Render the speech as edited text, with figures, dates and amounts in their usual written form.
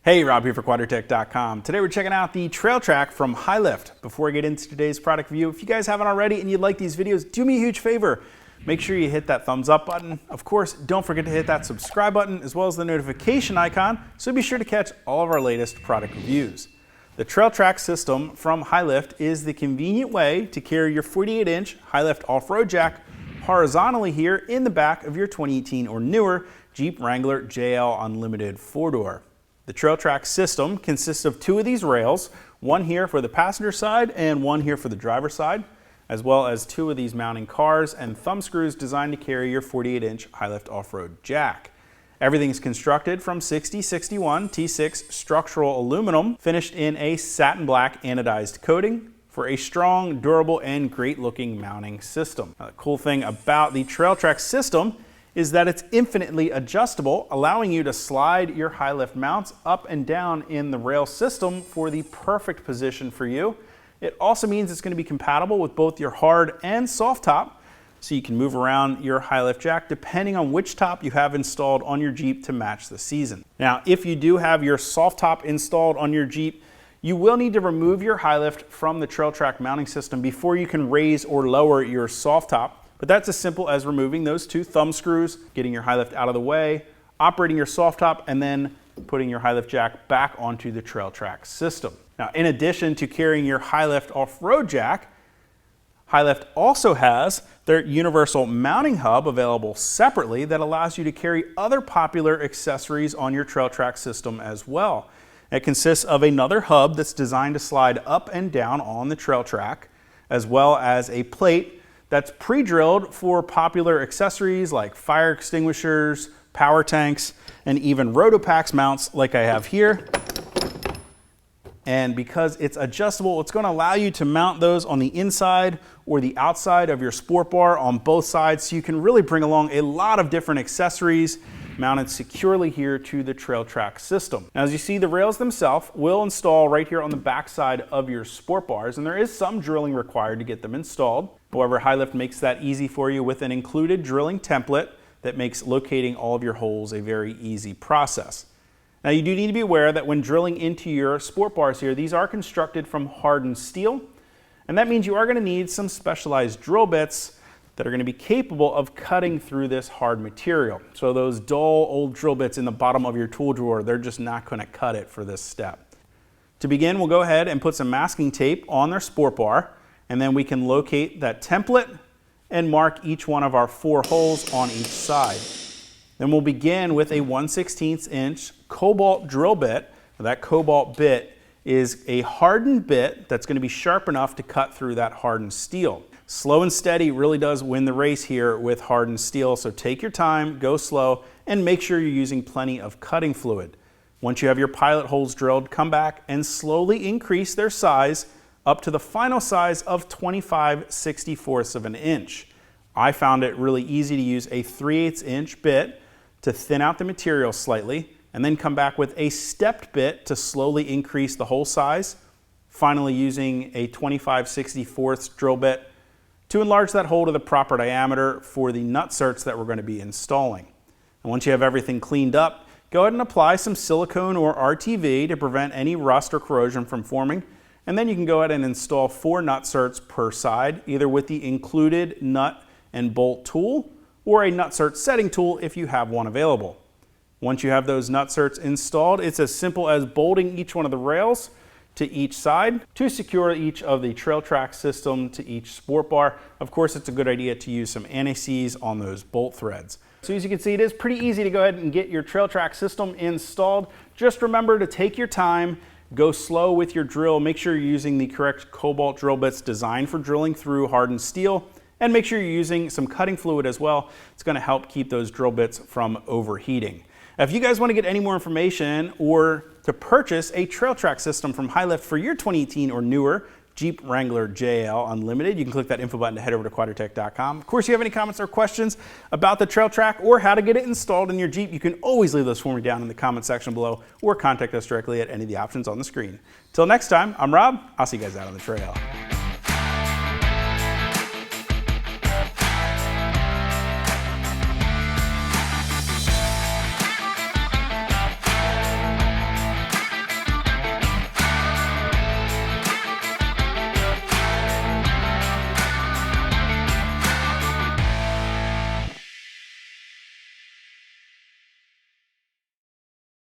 Hey, Rob here for Quadratec.com. Today we're checking out the Trail Trak from High Lift. Before I get into today's product review, if you guys haven't already and you'd like these videos, do me a huge favor. Make sure you hit that thumbs up button. Of course, don't forget to hit that subscribe button as well as the notification icon, so be sure to catch all of our latest product reviews. The Trail Trak system from High Lift is the convenient way to carry your 48-inch High Lift off-road jack horizontally here in the back of your 2018 or newer Jeep Wrangler JL Unlimited 4-door. The Trail Trak system consists of two of these rails, one here for the passenger side and one here for the driver's side, as well as two of these mounting cars and thumb screws designed to carry your 48-inch High Lift off-road jack. Everything is constructed from 6061 T6 structural aluminum, finished in a satin black anodized coating for a strong, durable, and great-looking mounting system. Now, the cool thing about the Trail Trak system is that it's infinitely adjustable, allowing you to slide your high lift mounts up and down in the rail system for the perfect position for you. It also means it's going to be compatible with both your hard and soft top, so you can move around your high lift jack depending on which top you have installed on your Jeep to match the season. Now, if you do have your soft top installed on your Jeep, you will need to remove your high lift from the Trail Trak mounting system before you can raise or lower your soft top. But that's as simple as removing those two thumb screws, getting your high lift out of the way, operating your soft top, and then putting your high lift jack back onto the Trail Trak system. Now, in addition to carrying your high lift off-road jack, High Lift also has their universal mounting hub available separately that allows you to carry other popular accessories on your Trail Trak system as well. It consists of another hub that's designed to slide up and down on the Trail Trak, as well as a plate that's pre-drilled for popular accessories like fire extinguishers, power tanks, and even Roto-Pax mounts like I have here. And because it's adjustable, it's going to allow you to mount those on the inside or the outside of your sport bar on both sides, so you can really bring along a lot of different accessories mounted securely here to the Trail Trak system. Now, as you see, the rails themselves will install right here on the back side of your sport bars, and there is some drilling required to get them installed. However, High Lift makes that easy for you with an included drilling template that makes locating all of your holes a very easy process. Now, you do need to be aware that when drilling into your sport bars here, these are constructed from hardened steel, and that means you are going to need some specialized drill bits that are going to be capable of cutting through this hard material. So those dull old drill bits in the bottom of your tool drawer, they're just not going to cut it for this step. To begin, we'll go ahead and put some masking tape on their sport bar, and then we can locate that template and mark each one of our 4 holes on each side. Then we'll begin with a 1/16 inch cobalt drill bit. That cobalt bit is a hardened bit that's going to be sharp enough to cut through that hardened steel. Slow and steady really does win the race here with hardened steel, so take your time, go slow, and make sure you're using plenty of cutting fluid. Once you have your pilot holes drilled, come back and slowly increase their size up to the final size of 25/64 of an inch. I found it really easy to use a 3/8 inch bit to thin out the material slightly, and then come back with a stepped bit to slowly increase the hole size, finally using a 25/64 drill bit to enlarge that hole to the proper diameter for the nut certs that we're going to be installing. And once you have everything cleaned up, go ahead and apply some silicone or RTV to prevent any rust or corrosion from forming, and then you can go ahead and install 4 nut certs per side, either with the included nut and bolt tool or a nut cert setting tool if you have one available. Once you have those nut certs installed, it's as simple as bolting each one of the rails to each side to secure each of the Trail Trak system to each sport bar. Of course, it's a good idea to use some anti-seize on those bolt threads. So as you can see, it is pretty easy to go ahead and get your Trail Trak system installed. Just remember to take your time, go slow with your drill, make sure you're using the correct cobalt drill bits designed for drilling through hardened steel, and make sure you're using some cutting fluid as well. It's going to help keep those drill bits from overheating. If you guys want to get any more information or to purchase a Trail Trak system from High Lift for your 2018 or newer Jeep Wrangler JL Unlimited, you can click that info button to head over to Quadratec.com. Of course, if you have any comments or questions about the Trail Trak or how to get it installed in your Jeep, you can always leave those for me down in the comment section below or contact us directly at any of the options on the screen. Till next time, I'm Rob. I'll see you guys out on the trail.